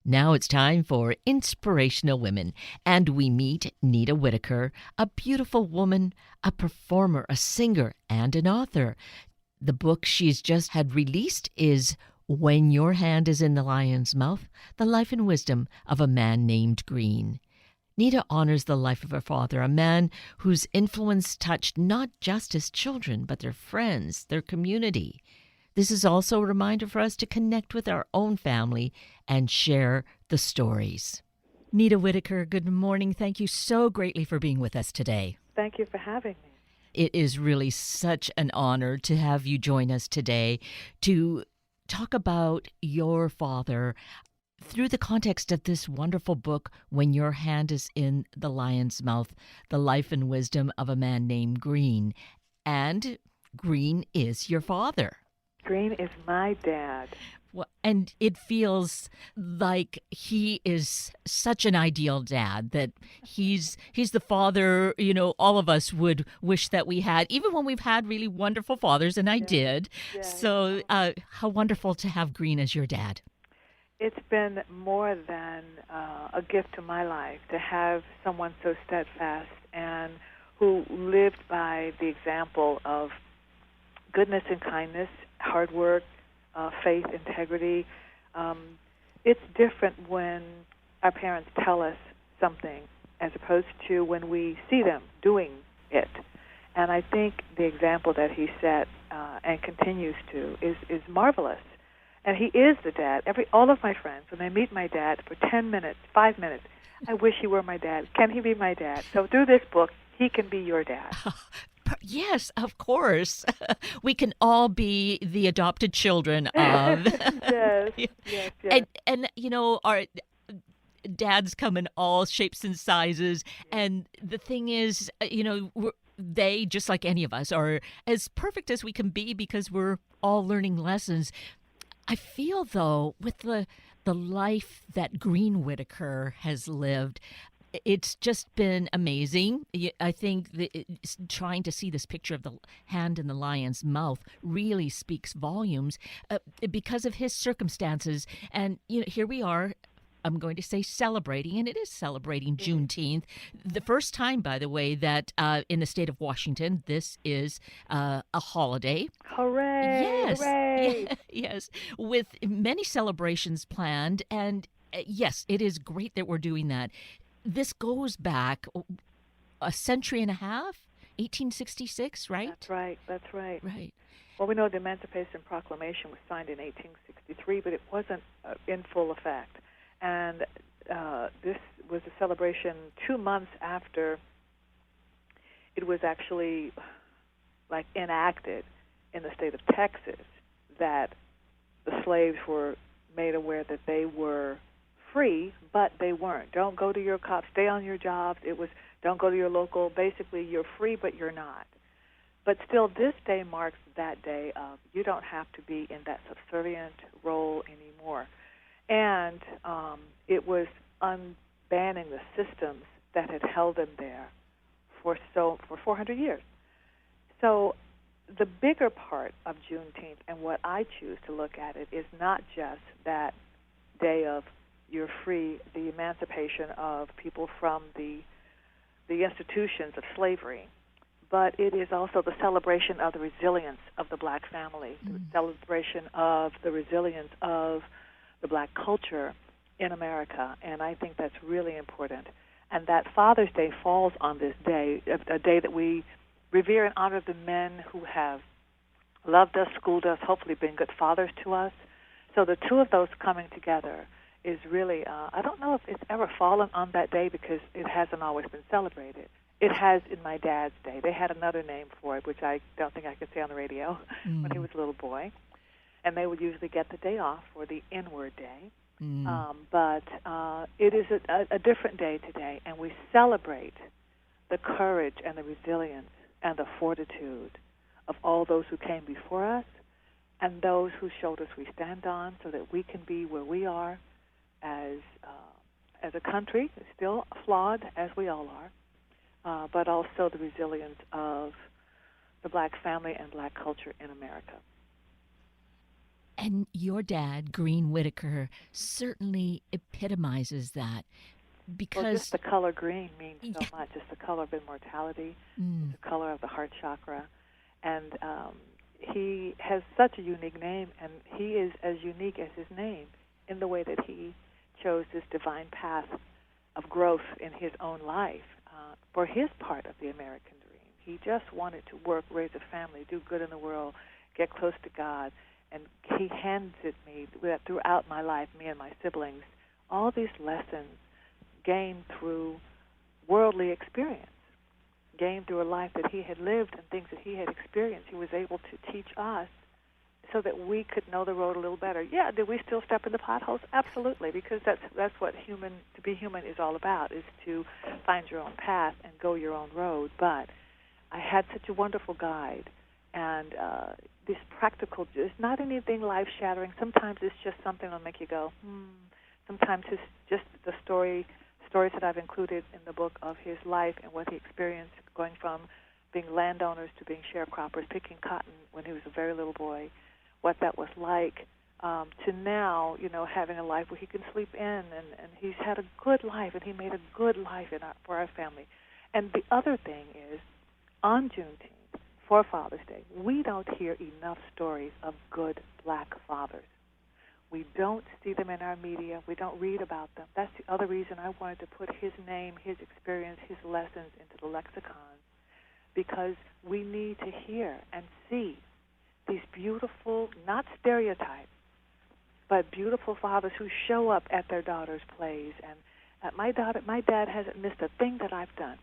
Now it's time for Inspirational Women, and we meet Nita Whittaker, a beautiful woman, a performer, a singer, and an author. The book she's just had released is When Your Hand is in the Lion's Mouth, The Life and Wisdom of a Man Named Green. Nita honors the life of her father, a man whose influence touched not just his children, but their friends, their community. This is also a reminder for us to connect with our own family and share the stories. Nita Whittaker, good morning. Thank you so greatly for being with us today. Thank you for having me. It is really such an honor to have you join us today to talk about your father through the context of this wonderful book, When Your Hand is in the Lion's Mouth, The Life and Wisdom of a Man Named Green. And Green is your father. Green is my dad. Well, and it feels like he is such an ideal dad, that he's the father, all of us would wish that we had, even when we've had really wonderful fathers, and I did. Yes. So how wonderful to have Green as your dad. It's been more than a gift to my life to have someone so steadfast and who lived by the example of goodness and kindness, hard work, faith, integrity. It's different when our parents tell us something as opposed to when we see them doing it. And I think the example that he set and continues to is marvelous. And he is the dad. All of my friends, when they meet my dad for 10 minutes, 5 minutes, I wish he were my dad. Can he be my dad? So through this book, he can be your dad. Yes, of course. We can all be the adopted children of. Yes. And our dads come in all shapes and sizes. And the thing is, they, just like any of us, are as perfect as we can be because we're all learning lessons. I feel, though, with the life that Green Whittaker has lived, it's just been amazing. I think trying to see this picture of the hand in the lion's mouth really speaks volumes because of his circumstances. And here we are. I'm going to say celebrating, and it is celebrating Juneteenth. The first time, by the way, that in the state of Washington, this is a holiday. Hooray! Yes. Hooray! Yes, with many celebrations planned. And yes, it is great that we're doing that. This goes back a century and a half, 1866, right? That's right. Right. Well, we know the Emancipation Proclamation was signed in 1863, but it wasn't in full effect. And this was a celebration 2 months after it was actually enacted in the state of Texas that the slaves were made aware that they were free, but they weren't. Don't go to your cops, stay on your jobs. It was don't go to your local. Basically, you're free, but you're not. But still, this day marks that day of you don't have to be in that subservient role anymore. And it was unbanning the systems that had held them there for 400 years. So the bigger part of Juneteenth and what I choose to look at it is not just that day of you're free, the emancipation of people from the institutions of slavery, but it is also the celebration of the resilience of the black family, the celebration of the resilience of the black culture in America, and I think that's really important. And that Father's Day falls on this day, a day that we revere and honor the men who have loved us, schooled us, hopefully been good fathers to us. So the two of those coming together is really, I don't know if it's ever fallen on that day because it hasn't always been celebrated. It has in my dad's day. They had another name for it, which I don't think I could say on the radio when he was a little boy. And they would usually get the day off for the N-word day. But it is a different day today, and we celebrate the courage and the resilience and the fortitude of all those who came before us and those whose shoulders we stand on so that we can be where we are as a country, still flawed as we all are, but also the resilience of the black family and black culture in America. And your dad, Green Whittaker, certainly epitomizes that Well, just because, the color green means yeah, so much. It's the color of immortality. It's mm, the color of the heart chakra. And he has such a unique name, and he is as unique as his name in the way that he chose this divine path of growth in his own life for his part of the American dream. He just wanted to work, raise a family, do good in the world, get close to God, and he handed me that throughout my life, me and my siblings, all these lessons gained through worldly experience, gained through a life that he had lived and things that he had experienced. He was able to teach us so that we could know the road a little better. Yeah, did we still step in the potholes? Absolutely, because that's what to be human is all about, is to find your own path and go your own road. But I had such a wonderful guide, and this practical, it's not anything life-shattering. Sometimes it's just something that'll make you go, Sometimes it's just the stories that I've included in the book of his life and what he experienced going from being landowners to being sharecroppers, picking cotton when he was a very little boy, what that was like, to now, having a life where he can sleep in, and he's had a good life, and he made a good life for our family. And the other thing is, on Juneteenth, for Father's Day, we don't hear enough stories of good black fathers. We don't see them in our media. We don't read about them. That's the other reason I wanted to put his name, his experience, his lessons into the lexicon, because we need to hear and see these beautiful, not stereotypes, but beautiful fathers who show up at their daughters' plays. And my dad hasn't missed a thing that I've done.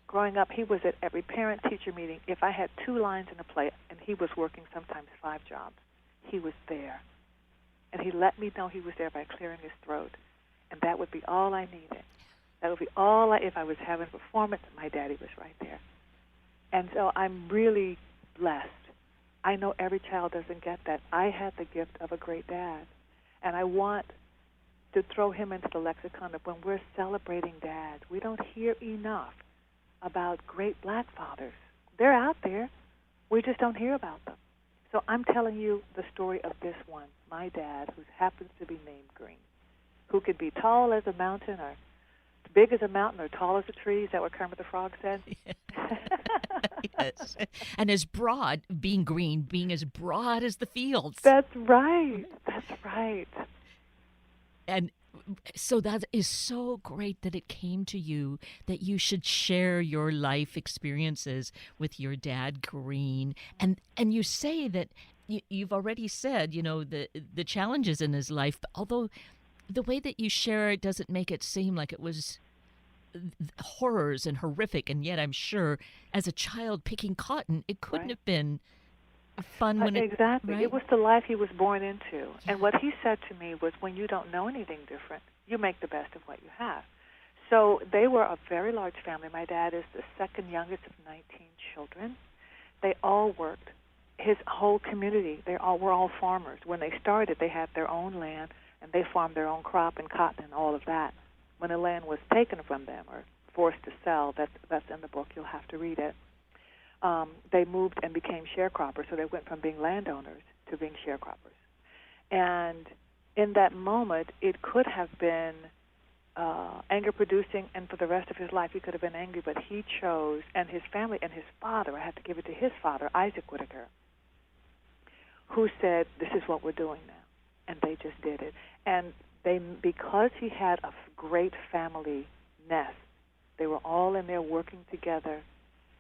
Growing up, he was at every parent-teacher meeting. If I had 2 lines in a play, and he was working sometimes 5 jobs, he was there. And he let me know he was there by clearing his throat. And that would be all I needed. That would be if I was having a performance, my daddy was right there. And so I'm really blessed. I know every child doesn't get that. I had the gift of a great dad. And I want to throw him into the lexicon of when we're celebrating dads. We don't hear enough about great black fathers. They're out there. We just don't hear about them. So I'm telling you the story of this one, my dad, who happens to be named Green, who could be tall as a mountain or big as a mountain or tall as a tree. Is that what Kermit the Frog said? yes. And as broad, being green, being as broad as the fields. That's right. That's right. And so that is so great that it came to you that you should share your life experiences with your dad, Green. And you say that you've already said, the challenges in his life, although the way that you share it doesn't make it seem like it was horrors and horrific. And yet I'm sure as a child picking cotton, it couldn't Right. have been fun when Exactly. right? It was the life he was born into. Yeah. And what he said to me was, when you don't know anything different, you make the best of what you have. So they were a very large family. My dad is the second youngest of 19 children. They all worked. His whole community, were all farmers. When they started, they had their own land, and they farmed their own crop and cotton and all of that. When the land was taken from them or forced to sell, that's in the book. You'll have to read it. They moved and became sharecroppers, so they went from being landowners to being sharecroppers. And in that moment, it could have been anger-producing, and for the rest of his life he could have been angry, but he chose, and his family, and his father, I have to give it to his father, Isaac Whittaker, who said, this is what we're doing now. And they just did it. And because he had a great family nest, they were all in there working together.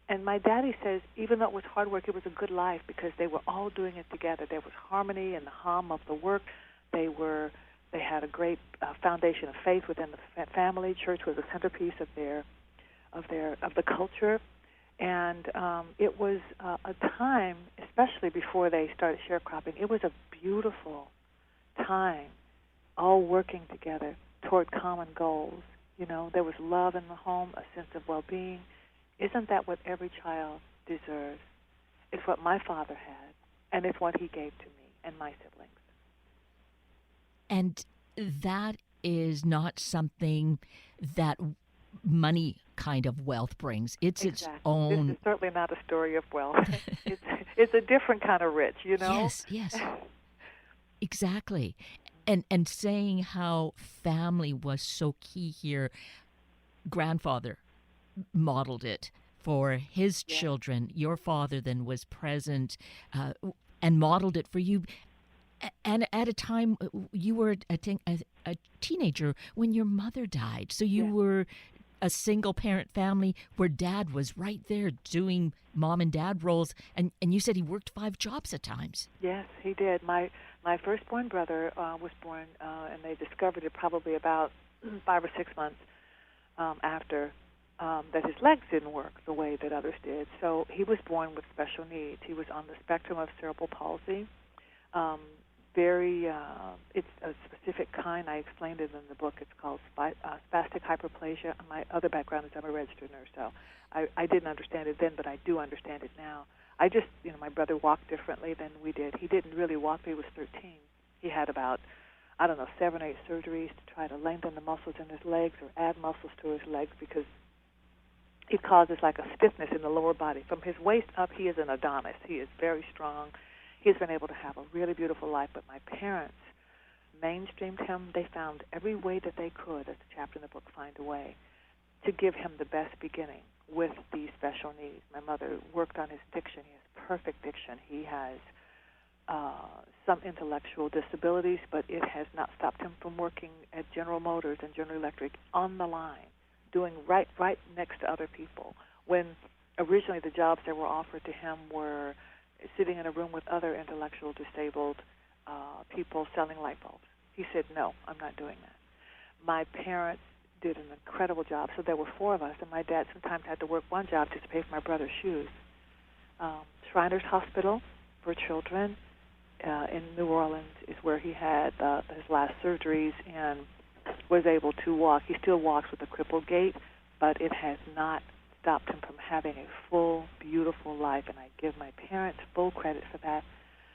And my daddy says, even though it was hard work, it was a good life because they were all doing it together. There was harmony and the hum of the work. They had a great foundation of faith within the family. Church was a centerpiece of the culture, and it was a time, especially before they started sharecropping. It was a beautiful time, all working together toward common goals. There was love in the home, a sense of well-being. Isn't that what every child deserves? It's what my father had, and it's what he gave to me and my siblings. And that is not something that money kind of wealth brings. It's Exactly. its own. This is certainly not a story of wealth. It's a different kind of rich, Yes, yes. Exactly. And saying how family was so key here. Grandfather modeled it for his Yes. children. Your father then was present and modeled it for you. And at a time you were, I think, a teenager when your mother died. So you Yes. were a single parent family where dad was right there doing mom and dad roles. And you said he worked 5 jobs at times. Yes, he did. My firstborn brother was born, and they discovered it probably about 5 or 6 months after that his legs didn't work the way that others did. So he was born with special needs. He was on the spectrum of cerebral palsy. Um, it's a specific kind. I explained it in the book. It's called spastic hyperplasia. My other background is I'm a registered nurse, so I didn't understand it then, but I do understand it now. I just, my brother walked differently than we did. He didn't really walk till he was 13. He had about, 7 or 8 surgeries to try to lengthen the muscles in his legs or add muscles to his legs because it causes like a stiffness in the lower body. From his waist up, he is an Adonis. He is very strong. He's been able to have a really beautiful life, but my parents mainstreamed him. They found every way that they could, as the chapter in the book, Find a Way, to give him the best beginning with these special needs. My mother worked on his diction. He has perfect diction. He has some intellectual disabilities, but it has not stopped him from working at General Motors and General Electric on the line, doing right next to other people. When originally the jobs that were offered to him were sitting in a room with other intellectual disabled people selling light bulbs. He said, no, I'm not doing that. My parents did an incredible job. So there were 4 of us, and my dad sometimes had to work one job just to pay for my brother's shoes. Shriners Hospital for Children in New Orleans is where he had his last surgeries and was able to walk. He still walks with a crippled gait, but it has not stopped him from having a full, beautiful life, and I give my parents full credit for that.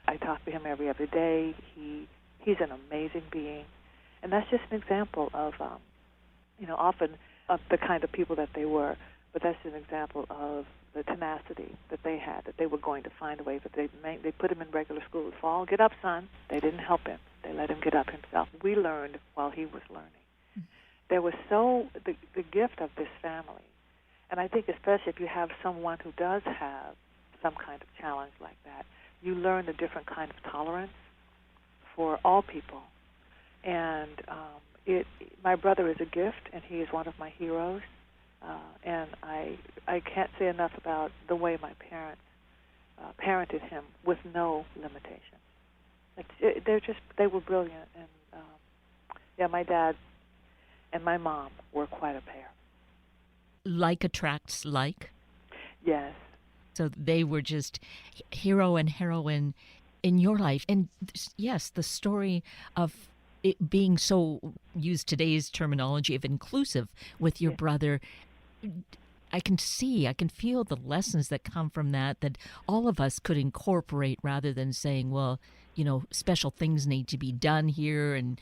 I talk to him every other day. He's an amazing being, and that's just an example of, often of the kind of people that they were, but that's an example of the tenacity that they had, that they were going to find a way, but they put him in regular school. Fall, get up, son. They didn't help him. They let him get up himself. We learned while he was learning. There was the gift of this family. And I think especially if you have someone who does have some kind of challenge like that, you learn a different kind of tolerance for all people. And my brother is a gift, and he is one of my heroes. And I can't say enough about the way my parents parented him with no limitations. They were brilliant. And my dad and my mom were quite a pair. Like attracts like. Yes. So they were just hero and heroine in your life. And yes, the story of it being so, use today's terminology of inclusive with your Yes. brother. I can feel the lessons that come from that all of us could incorporate rather than saying, well, special things need to be done here and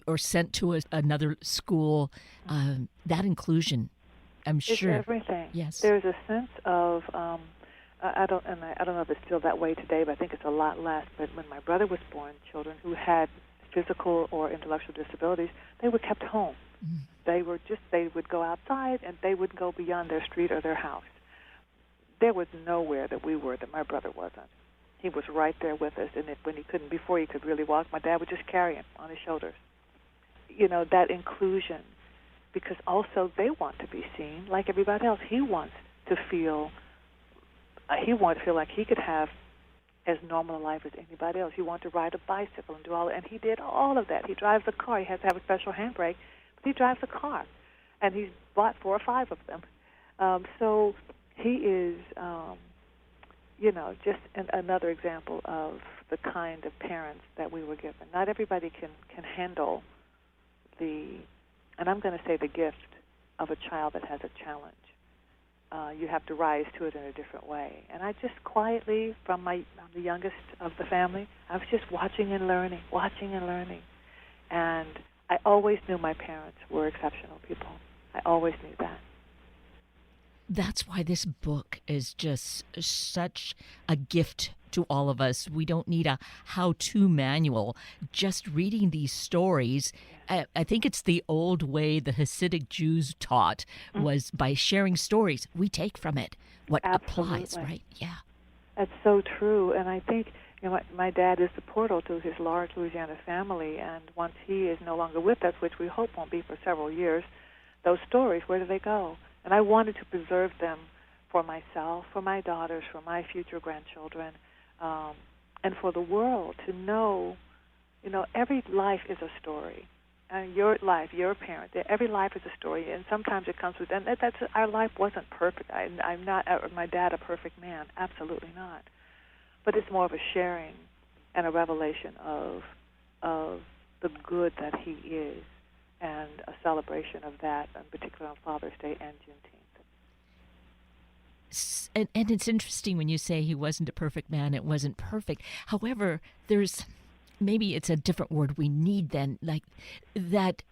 or sent to another school. That inclusion, I'm sure. It's everything. Yes. There's a sense of I don't know if it's still that way today, but I think it's a lot less. But when my brother was born, children who had physical or intellectual disabilities, they were kept home. They would go outside, and they wouldn't go beyond their street or their house. There was nowhere that we were that my brother wasn't. He was right there with us, and before he could really walk, my dad would just carry him on his shoulders. That inclusion, because also they want to be seen like everybody else. He wants to feel like he could have as normal a life as anybody else. He wanted to ride a bicycle and do all, and he did all of that. He drives a car. He has to have a special handbrake, but he drives a car, and he's bought 4 or 5 of them. So he is, just another example of the kind of parents that we were given. Not everybody can handle and I'm going to say the gift of a child that has a challenge. You have to rise to it in a different way. And I just quietly, I'm the youngest of the family, I was just watching and learning. And I always knew my parents were exceptional people. I always knew that. That's why this book is just such a gift to all of us. We don't need a how-to manual. Just reading these stories, I think it's the old way the Hasidic Jews taught was by sharing stories. We take from it what applies, Absolutely. right? Yeah. That's so true. And I think, my dad is the portal to his large Louisiana family, and once he is no longer with us, which we hope won't be for several years, those stories, where do they go? And I wanted to preserve them for myself, for my daughters, for my future grandchildren, and for the world to know, every life is a story. Your life, your parent, every life is a story, and sometimes it comes with, and that's our life wasn't perfect. I'm not, my dad, a perfect man, absolutely not. But it's more of a sharing and a revelation of the good that he is, and a celebration of that, in particular on Father's Day and Juneteenth. And it's interesting when you say he wasn't a perfect man. It wasn't perfect. However, maybe it's a different word we need then, like that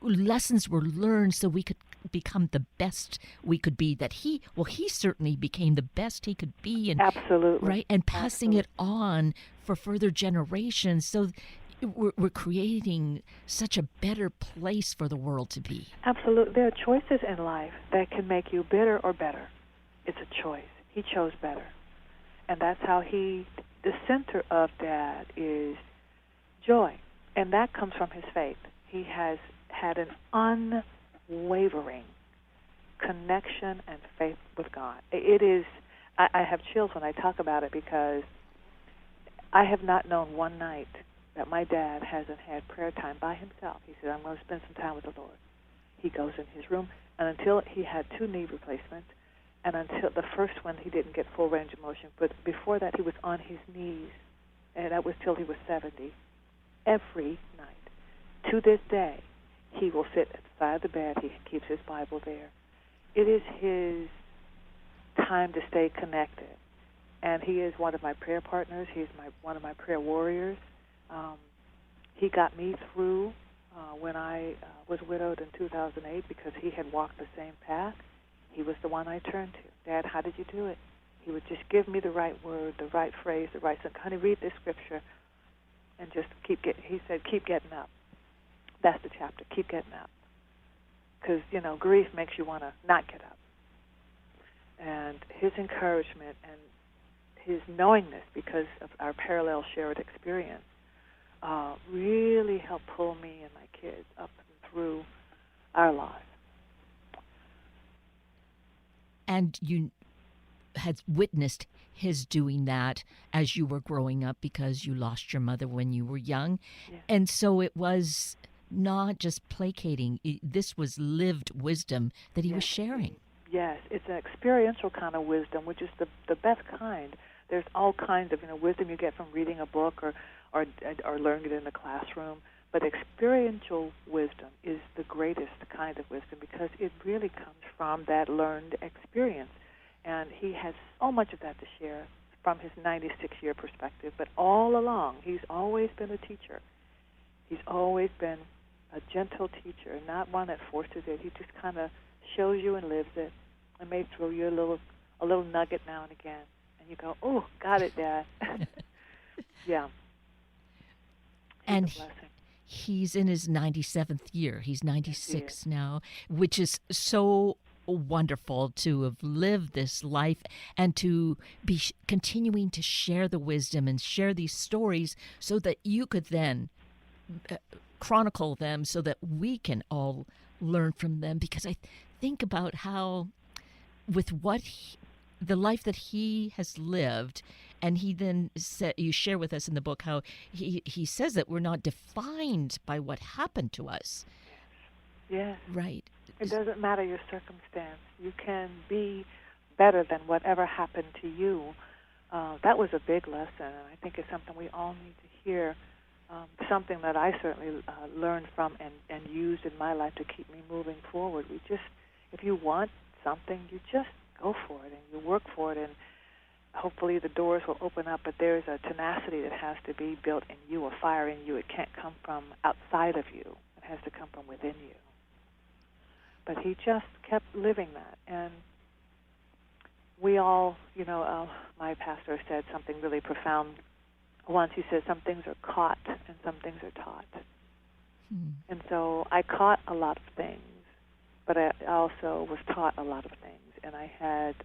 lessons were learned so we could become the best we could be. That he certainly became the best he could be, and Absolutely. right, and passing Absolutely. it on for further generations. So we're creating such a better place for the world to be. Absolutely. There are choices in life that can make you bitter or better. It's a choice. He chose better. And that's how the center of Dad is joy. And that comes from his faith. He has had an unwavering connection and faith with God. It is, I have chills when I talk about it, because I have not known one night that my dad hasn't had prayer time by himself. He said, I'm going to spend some time with the Lord. He goes in his room, and until he had 2 knee replacements, and until the first one he didn't get full range of motion, but before that he was on his knees, and that was till he was 70, every night. To this day, he will sit at the side of the bed. He keeps his Bible there. It is his time to stay connected, and he is one of my prayer partners. He's one of my prayer warriors. He got me through when I was widowed in 2008, because he had walked the same path. He was the one I turned to. Dad, how did you do it? He would just give me the right word, the right phrase, the right sentence. Honey, read this scripture, and just he said, keep getting up. That's the chapter. Keep getting up. Because, grief makes you want to not get up. And his encouragement and his knowingness, because of our parallel shared experience, really helped pull me and my kids up and through our lives. And you had witnessed his doing that as you were growing up, because you lost your mother when you were young. Yeah. And so it was not just placating. This was lived wisdom that he was sharing. Yes, it's an experiential kind of wisdom, which is the best kind. There's all kinds of wisdom you get from reading a book or learning it in the classroom. But experiential wisdom is the greatest kind of wisdom, because it really comes from that learned experience. And he has so much of that to share from his 96-year perspective. But all along, he's always been a teacher. He's always been a gentle teacher, not one that forces it. He just kind of shows you and lives it, and may throw you a little nugget now and again. And you go, oh, got it, Dad. Yeah. And a blessing. He's in his 97th year. He's 96 now, which is so wonderful to have lived this life and to be continuing to share the wisdom and share these stories so that you could then chronicle them so that we can all learn from them. Because I think about how with the life that he has lived, and he then said, you share with us in the book how he says that we're not defined by what happened to us. Yes. Right. It doesn't matter your circumstance. You can be better than whatever happened to you. That was a big lesson, and I think it's something we all need to hear, something that I certainly learned from and used in my life to keep me moving forward. If you want something, you just go for it, and you work for it, and hopefully the doors will open up, but there's a tenacity that has to be built in you, a fire in you. It can't come from outside of you. It has to come from within you. But he just kept living that, and we all, my pastor said something really profound once. He said some things are caught and some things are taught. And so I caught a lot of things, but I also was taught a lot of things. And I had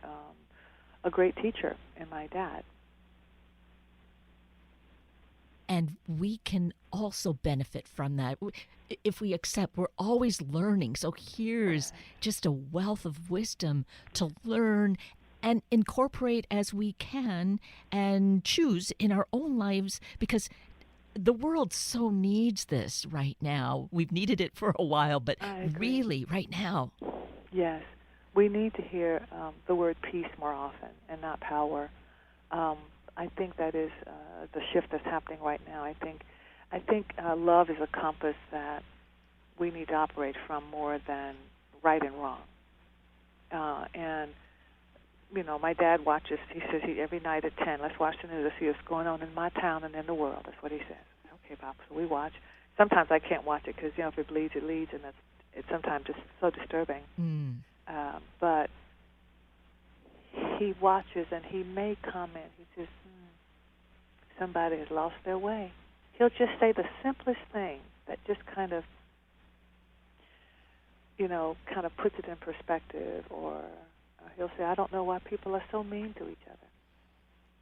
a great teacher in my dad. And we can also benefit from that if we accept we're always learning. So here's just a wealth of wisdom to learn and incorporate as we can and choose in our own lives, because the world so needs this right now. We've needed it for a while, but really right now. Yes. We need to hear the word peace more often and not power. I think that is the shift that's happening right now. I think love is a compass that we need to operate from more than right and wrong. And my dad watches. He says every night at 10, let's watch the news to see what's going on in my town and in the world. That's what he says. Okay, Bob. So we watch. Sometimes I can't watch it because if it bleeds, it leads, and it's sometimes just so disturbing. But he watches and he may comment. He says, somebody has lost their way. He'll just say the simplest thing that just kind of puts it in perspective. Or he'll say, I don't know why people are so mean to each other.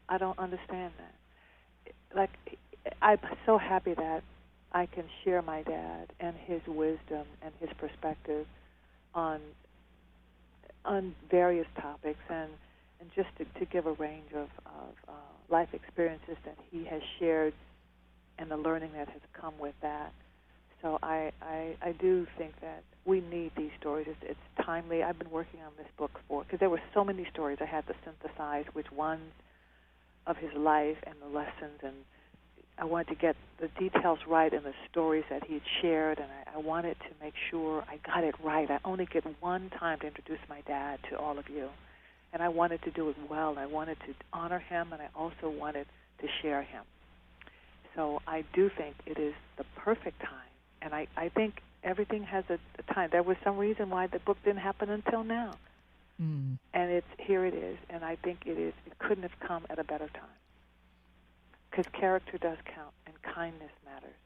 I don't understand that. I'm so happy that I can share my dad and his wisdom and his perspective on various topics, and just to give a range of life experiences that he has shared and the learning that has come with that. So I do think that we need these stories. It's timely. I've been working on this book because there were so many stories I had to synthesize, which ones of his life and the lessons, and I wanted to get the details right in the stories that he had shared, and I wanted to make sure I got it right. I only get one time to introduce my dad to all of you, and I wanted to do it well. I wanted to honor him, and I also wanted to share him. So I do think it is the perfect time, and I think everything has a time. There was some reason why the book didn't happen until now, and here it is, and I think it couldn't have come at a better time. Because character does count, and kindness matters.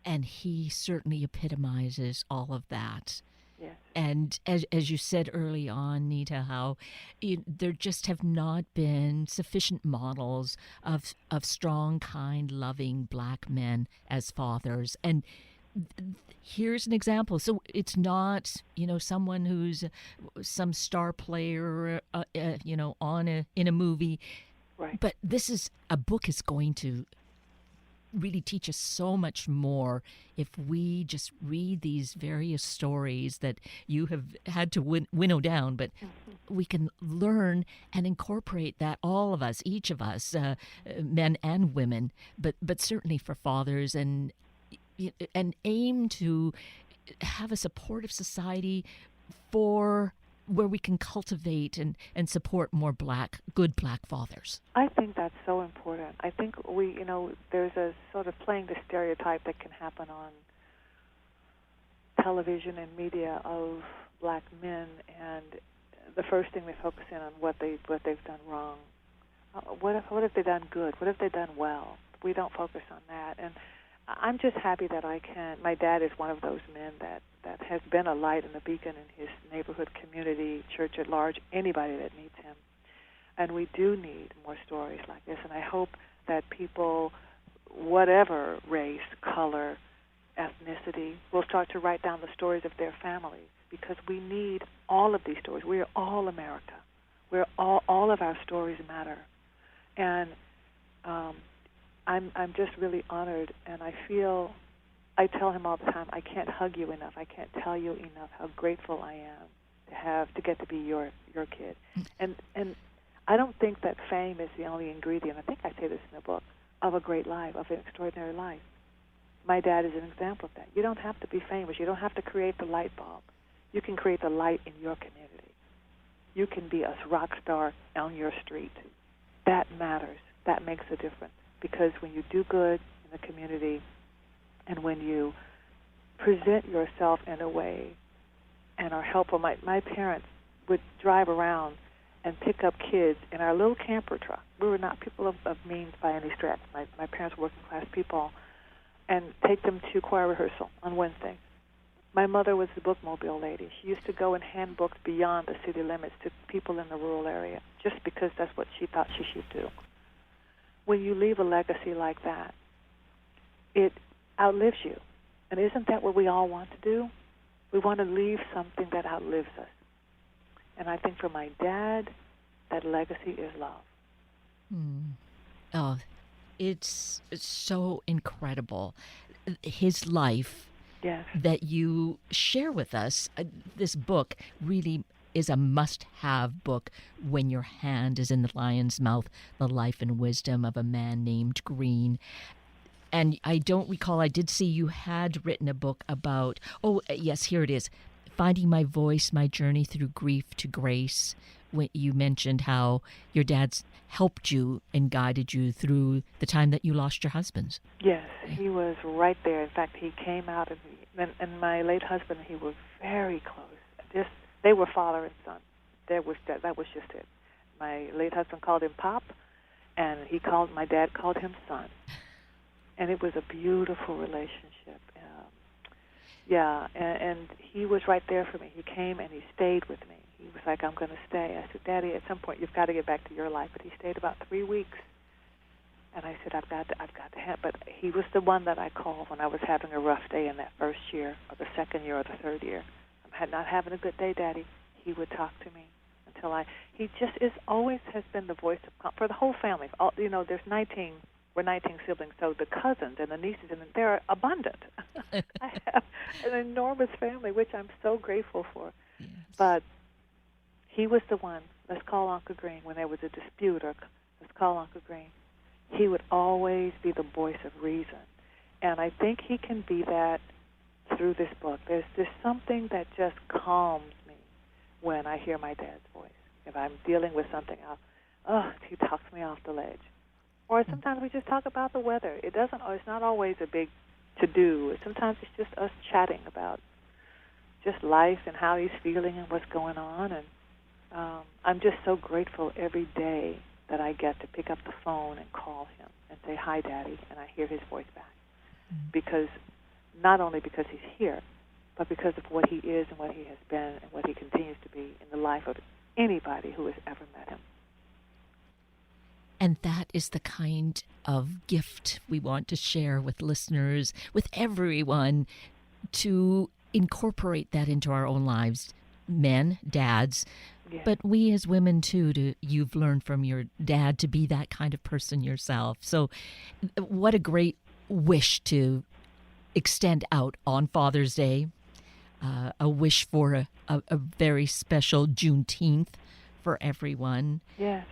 And he certainly epitomizes all of that. Yes. And as you said early on, Nita, how there just have not been sufficient models of strong, kind, loving Black men as fathers. And here's an example. So it's not, someone who's some star player, in a movie. Right. But a book is going to really teach us so much more if we just read these various stories that you have had to winnow down, but we can learn and incorporate that, all of us, each of us, men and women, but certainly for fathers, and aim to have a supportive society where we can cultivate and support more good Black fathers. I think that's so important. I think there's a sort of playing the stereotype that can happen on television and media of Black men, and the first thing they focus in on what they've done wrong. What have they done good? What have they done well? We don't focus on that, and I'm just happy that I can. My dad is one of those men that has been a light and a beacon in his neighborhood, community, church at large, anybody that needs him. And we do need more stories like this, and I hope that people, whatever race, color, ethnicity, will start to write down the stories of their families, because we need all of these stories. We are all America. All of our stories matter. And I'm just really honored, and I tell him all the time, I can't hug you enough. I can't tell you enough how grateful I am to get to be your kid. And I don't think that fame is the only ingredient. I think I say this in the book, of a great life, of an extraordinary life. My dad is an example of that. You don't have to be famous. You don't have to create the light bulb. You can create the light in your community. You can be a rock star on your street. That matters. That makes a difference. Because when you do good in the community, and when you present yourself in a way and are helpful, my parents would drive around and pick up kids in our little camper truck. We were not people of means by any stretch. My parents were working class people, and take them to choir rehearsal on Wednesday. My mother was the bookmobile lady. She used to go and hand books beyond the city limits to people in the rural area, just because that's what she thought she should do. When you leave a legacy like that, it outlives you. And isn't that what we all want to do? We want to leave something that outlives us. And I think for my dad, that legacy is love. Oh, it's so incredible. His life Yes. that you share with us. This book really is a must-have book when your hand is in the lion's mouth, The Life and Wisdom of a Man Named Green. And I don't recall, I did see you had written a book about, yes, here it is, Finding My Voice, My Journey Through Grief to Grace. When you mentioned how your dad's helped you and guided you through the time that you lost your husband. Yes, he was right there. In fact, he came out, and my late husband, he was very close. They were father and son. That was just it. My late husband called him Pop, and my dad called him Son. And it was a beautiful relationship. And he was right there for me. He came and he stayed with me. He was like, I'm going to stay. I said, Daddy, at some point you've got to get back to your life. But he stayed about 3 weeks. And I said, I've got to have. But he was the one that I called when I was having a rough day in that first year, or the second year, or the third year. I'm not having a good day, Daddy. He would talk to me he just always has been the voice of for the whole family. There's 19. We're 19 siblings, so the cousins and the nieces, and they're abundant. I have an enormous family, which I'm so grateful for. Yes. But he was the one, let's call Uncle Green, when there was a dispute, or let's call Uncle Green. He would always be the voice of reason. And I think he can be that through this book. There's something that just calms me when I hear my dad's voice. If I'm dealing with something, he talks me off the ledge. Or sometimes we just talk about the weather. It's not always a big to-do. Sometimes it's just us chatting about just life and how he's feeling and what's going on. And I'm just so grateful every day that I get to pick up the phone and call him and say, hi, Daddy, and I hear his voice back. Because not only because he's here, but because of what he is and what he has been and what he continues to be in the life of anybody who has ever met him. And that is the kind of gift we want to share with listeners, with everyone, to incorporate that into our own lives. Men, dads, Yes. but we as women too, you've learned from your dad to be that kind of person yourself. So what a great wish to extend out on Father's Day, a wish for a very special Juneteenth for everyone. Yes.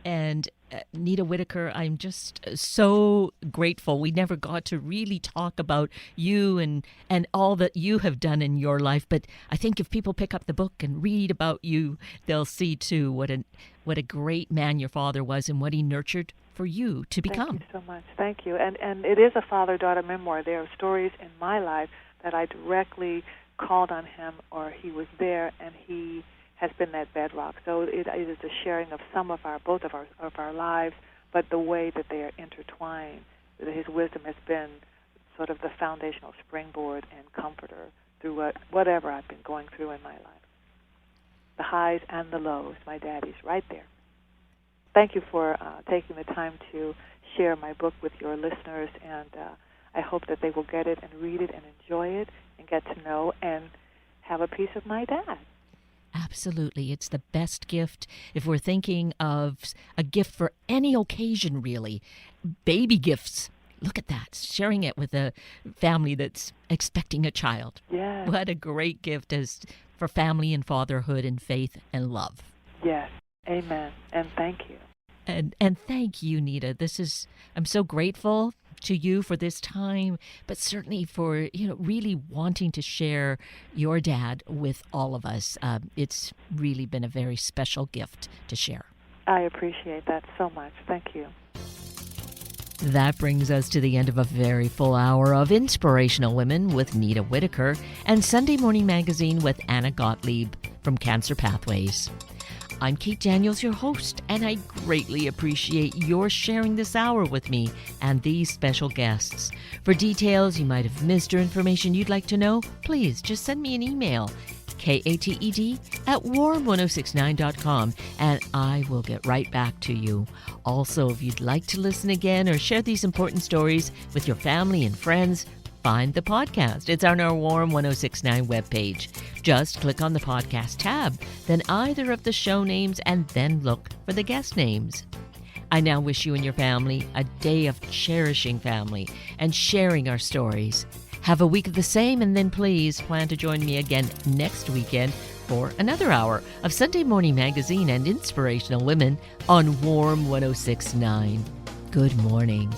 And Nita Whittaker, I'm just so grateful. We never got to really talk about you and all that you have done in your life. But I think if people pick up the book and read about you, they'll see too what a great man your father was and what he nurtured for you to become. Thank you so much. Thank you. And it is a father-daughter memoir. There are stories in my life that I directly called on him, or he was there, and he has been that bedrock. So it is a sharing of both of our lives, but the way that they are intertwined. His wisdom has been sort of the foundational springboard and comforter through whatever I've been going through in my life. The highs and the lows, my daddy's right there. Thank you for taking the time to share my book with your listeners, and I hope that they will get it and read it and enjoy it and get to know and have a piece of my dad. Absolutely. It's the best gift if we're thinking of a gift for any occasion, really. Baby gifts. Look at that. Sharing it with a family that's expecting a child. Yes. What a great gift for family and fatherhood and faith and love. Yes. Amen. And thank you. And thank you, Nita. I'm so grateful to you for this time, but certainly for, really wanting to share your dad with all of us. It's really been a very special gift to share. I appreciate that so much. Thank you. That brings us to the end of a very full hour of Inspirational Women with Nita Whittaker and Sunday Morning Magazine with Anna Gottlieb. from Cancer Pathways. I'm Kate Daniels, your host, and I greatly appreciate your sharing this hour with me and these special guests. For details you might have missed or information you'd like to know, please just send me an email, kated@warm1069.com, and I will get right back to you. Also, if you'd like to listen again or share these important stories with your family and friends, find the podcast. It's on our Warm 1069 webpage. Just click on the podcast tab, then either of the show names, and then look for the guest names. I now wish you and your family a day of cherishing family and sharing our stories. Have a week of the same, and then please plan to join me again next weekend for another hour of Sunday Morning Magazine and Inspirational Women on Warm 1069. Good morning.